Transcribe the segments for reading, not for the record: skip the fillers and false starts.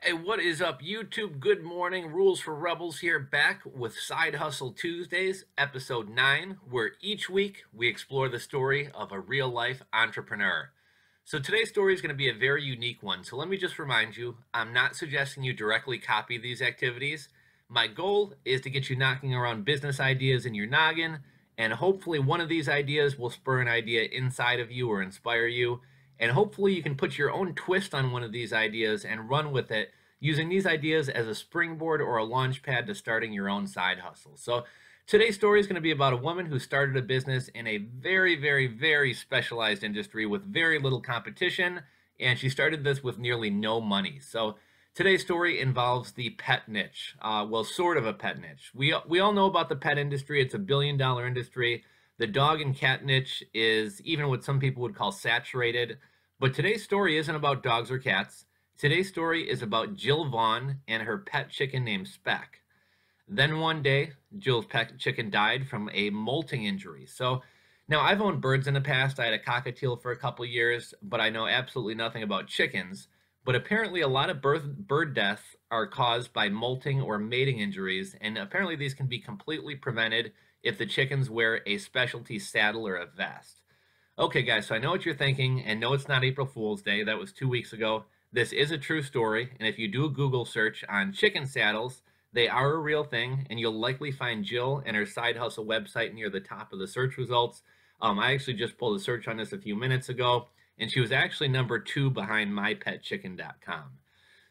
Hey, what is up, YouTube? Good morning. Rules for Rebels here, back with Side Hustle Tuesdays, episode 9, where each week we explore the story of a real life entrepreneur. So today's story is going to be a very unique one. So let me just remind you, I'm not suggesting you directly copy these activities. My goal is to get you knocking around business ideas in your noggin, and hopefully one of these ideas will spur an idea inside of you or inspire you. And hopefully you can put your own twist on one of these ideas and run with it, using these ideas as a springboard or a launch pad to starting your own side hustle. So today's story is going to be about a woman who started a business in a very specialized industry with very little competition, and she started this with nearly no money. So today's story involves the pet niche. Well, sort of a pet niche. We all know about the pet industry. It's a billion-dollar industry. The dog and cat niche is even what some people would call saturated. But today's story isn't about dogs or cats. Today's story is about Jill Vaughn and her pet chicken named Speck. Then one day, Jill's pet chicken died from a molting injury. So now I've owned birds in the past. I had a cockatiel for a couple years, but I know absolutely nothing about chickens. But apparently a lot of bird deaths are caused by molting or mating injuries, and apparently these can be completely prevented if the chickens wear a specialty saddle or a vest. Okay, guys, so I know what you're thinking, and no, it's not April Fool's Day. That was 2 weeks ago. This is a true story, and if you do a Google search on chicken saddles, they are a real thing, and you'll likely find Jill and her side hustle website near the top of the search results. I actually just pulled a search on this a few minutes ago, and she was actually number 2 behind mypetchicken.com.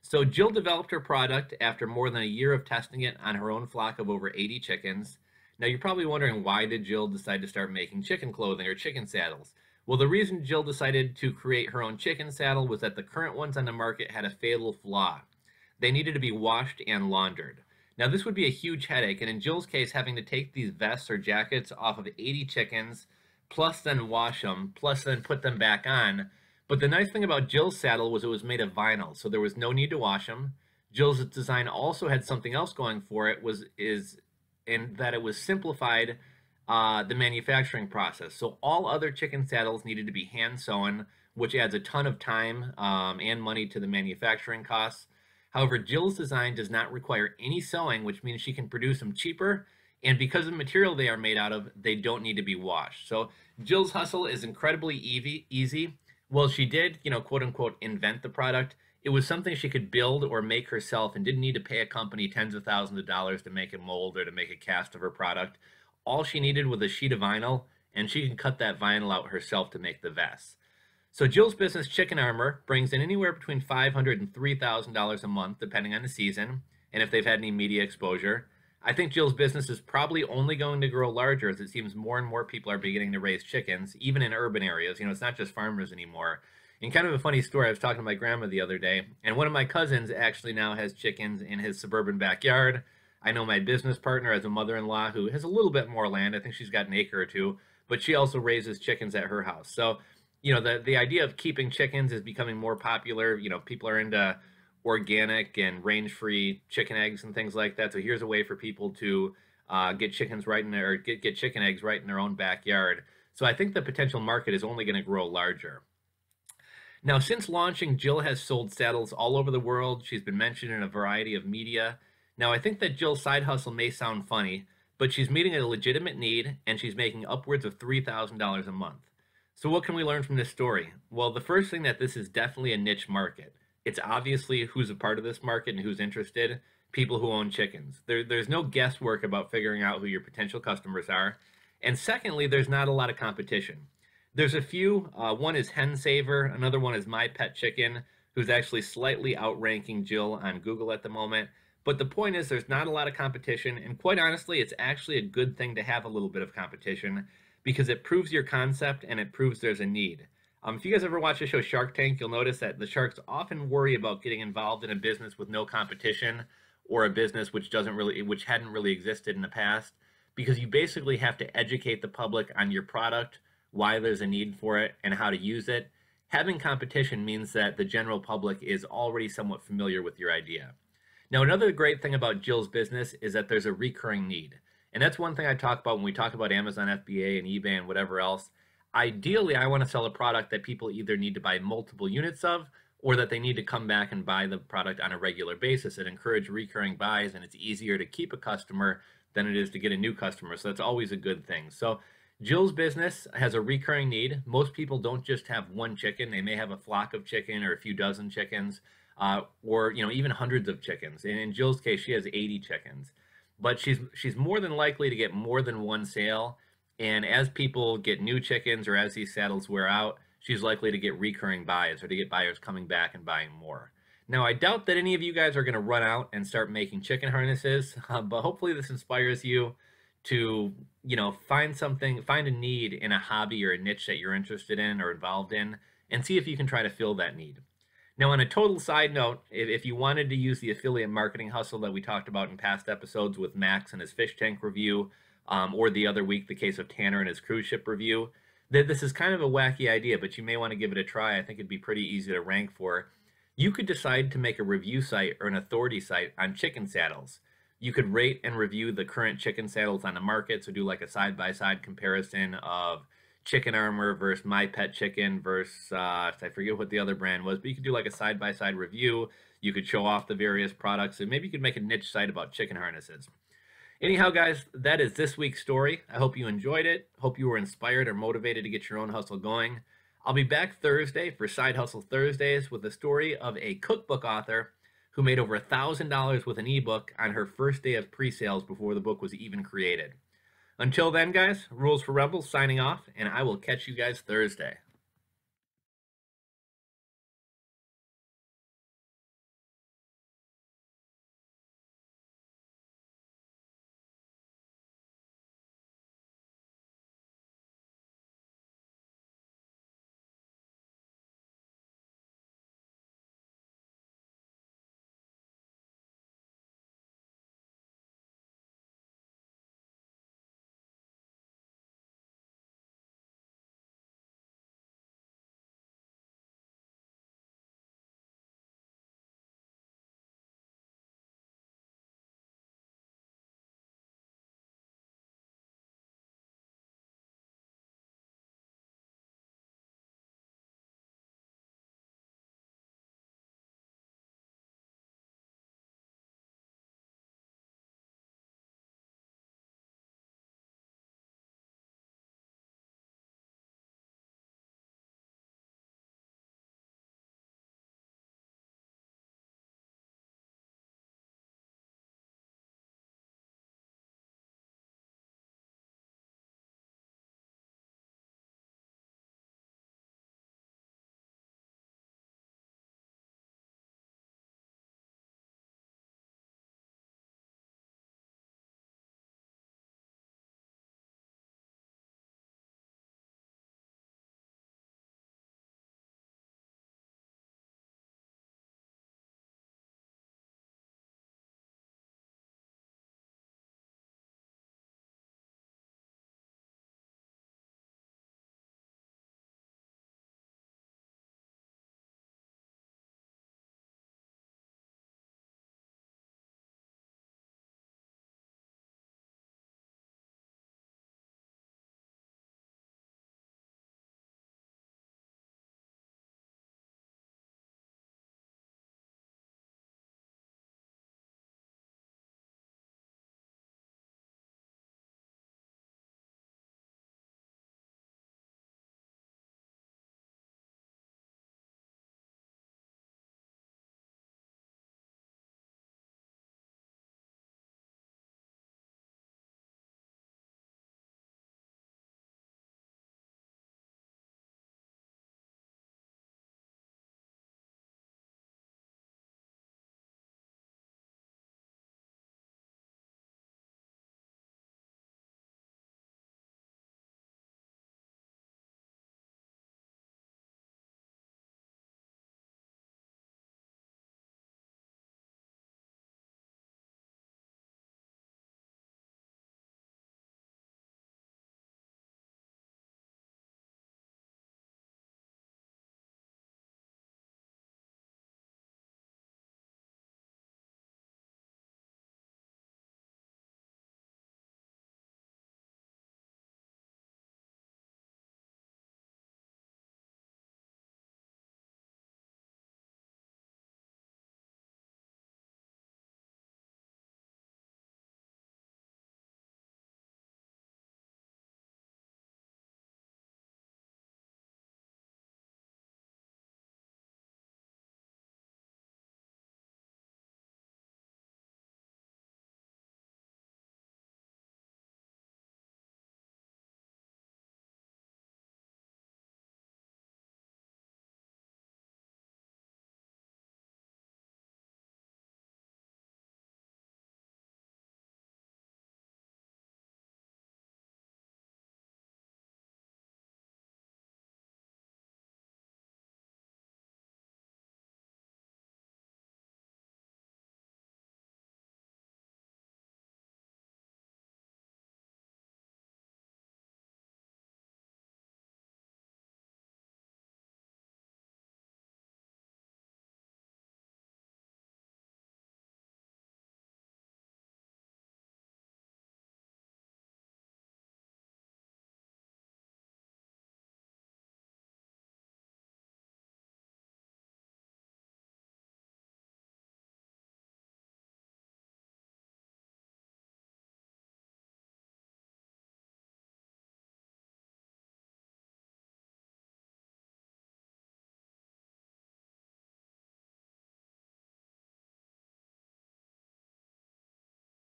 So Jill developed her product after more than a year of testing it on her own flock of over 80 chickens. Now you're probably wondering, why did Jill decide to start making chicken clothing or chicken saddles? Well, the reason Jill decided to create her own chicken saddle was that the current ones on the market had a fatal flaw. They needed to be washed and laundered. Now this would be a huge headache, and in Jill's case, having to take these vests or jackets off of 80 chickens, plus then wash them, plus then put them back on. But the nice thing about Jill's saddle was it was made of vinyl, so there was no need to wash them. Jill's design also had something else going for it, in that it was simplified the manufacturing process. So all other chicken saddles needed to be hand sewn, which adds a ton of time and money to the manufacturing costs. However, Jill's design does not require any sewing, which means she can produce them cheaper. And because of the material they are made out of, they don't need to be washed. So Jill's hustle is incredibly easy. Well, she did, quote unquote, invent the product. It was something she could build or make herself and didn't need to pay a company tens of thousands of dollars to make a mold or to make a cast of her product. All she needed was a sheet of vinyl, and she can cut that vinyl out herself to make the vests. So Jill's business, Chicken Armor, brings in anywhere between $500 and $3,000 a month, depending on the season and if they've had any media exposure. I think Jill's business is probably only going to grow larger, as it seems more and more people are beginning to raise chickens, even in urban areas. It's not just farmers anymore. And kind of a funny story, I was talking to my grandma the other day, and one of my cousins actually now has chickens in his suburban backyard. I know my business partner has a mother-in-law who has a little bit more land. I think she's got an acre or two, but she also raises chickens at her house. So, the idea of keeping chickens is becoming more popular. People are into organic and range-free chicken eggs and things like that. So here's a way for people to get chickens right in there, or get chicken eggs right in their own backyard. So I think the potential market is only going to grow larger. Now, since launching, Jill has sold saddles all over the world. She's been mentioned in a variety of media. Now, I think that Jill's side hustle may sound funny, but she's meeting a legitimate need, and she's making upwards of $3,000 a month. So what can we learn from this story? Well, the first thing, that this is definitely a niche market. It's obviously who's a part of this market and who's interested: people who own chickens. There's no guesswork about figuring out who your potential customers are. And secondly, there's not a lot of competition. There's a few. One is Hen Saver. Another one is My Pet Chicken, who's actually slightly outranking Jill on Google at the moment. But the point is, there's not a lot of competition. And quite honestly, it's actually a good thing to have a little bit of competition, because it proves your concept and it proves there's a need. If you guys ever watch the show Shark Tank, you'll notice that the sharks often worry about getting involved in a business with no competition, or a business which hadn't really existed in the past, because you basically have to educate the public on your product, why there's a need for it, and how to use it. Having competition means that the general public is already somewhat familiar with your idea. Now, another great thing about Jill's business is that there's a recurring need. And that's one thing I talk about when we talk about Amazon FBA and eBay and whatever else. Ideally, I want to sell a product that people either need to buy multiple units of, or that they need to come back and buy the product on a regular basis. It encourages recurring buys, and it's easier to keep a customer than it is to get a new customer. So that's always a good thing. So Jill's business has a recurring need. Most people don't just have one chicken. They may have a flock of chicken or a few dozen chickens, or even hundreds of chickens. And in Jill's case, she has 80 chickens. But she's more than likely to get more than one sale. And as people get new chickens or as these saddles wear out, she's likely to get recurring buys or to get buyers coming back and buying more. Now, I doubt that any of you guys are going to run out and start making chicken harnesses, but hopefully this inspires you to, find a need in a hobby or a niche that you're interested in or involved in, and see if you can try to fill that need. Now, on a total side note, if you wanted to use the affiliate marketing hustle that we talked about in past episodes with Max and his fish tank review, or the other week, the case of Tanner and his cruise ship review, this is kind of a wacky idea, but you may want to give it a try. I think it'd be pretty easy to rank for. You could decide to make a review site or an authority site on chicken saddles. You could rate and review the current chicken saddles on the market, so do like a side-by-side comparison of Chicken Armor versus My Pet Chicken versus, I forget what the other brand was, but you could do like a side-by-side review. You could show off the various products, and maybe you could make a niche site about chicken harnesses. Anyhow, guys, that is this week's story. I hope you enjoyed it. Hope you were inspired or motivated to get your own hustle going. I'll be back Thursday for Side Hustle Thursdays with the story of a cookbook author who made over $1,000 with an ebook on her first day of pre-sales before the book was even created. Until then, guys, Rules for Rebels signing off, and I will catch you guys Thursday.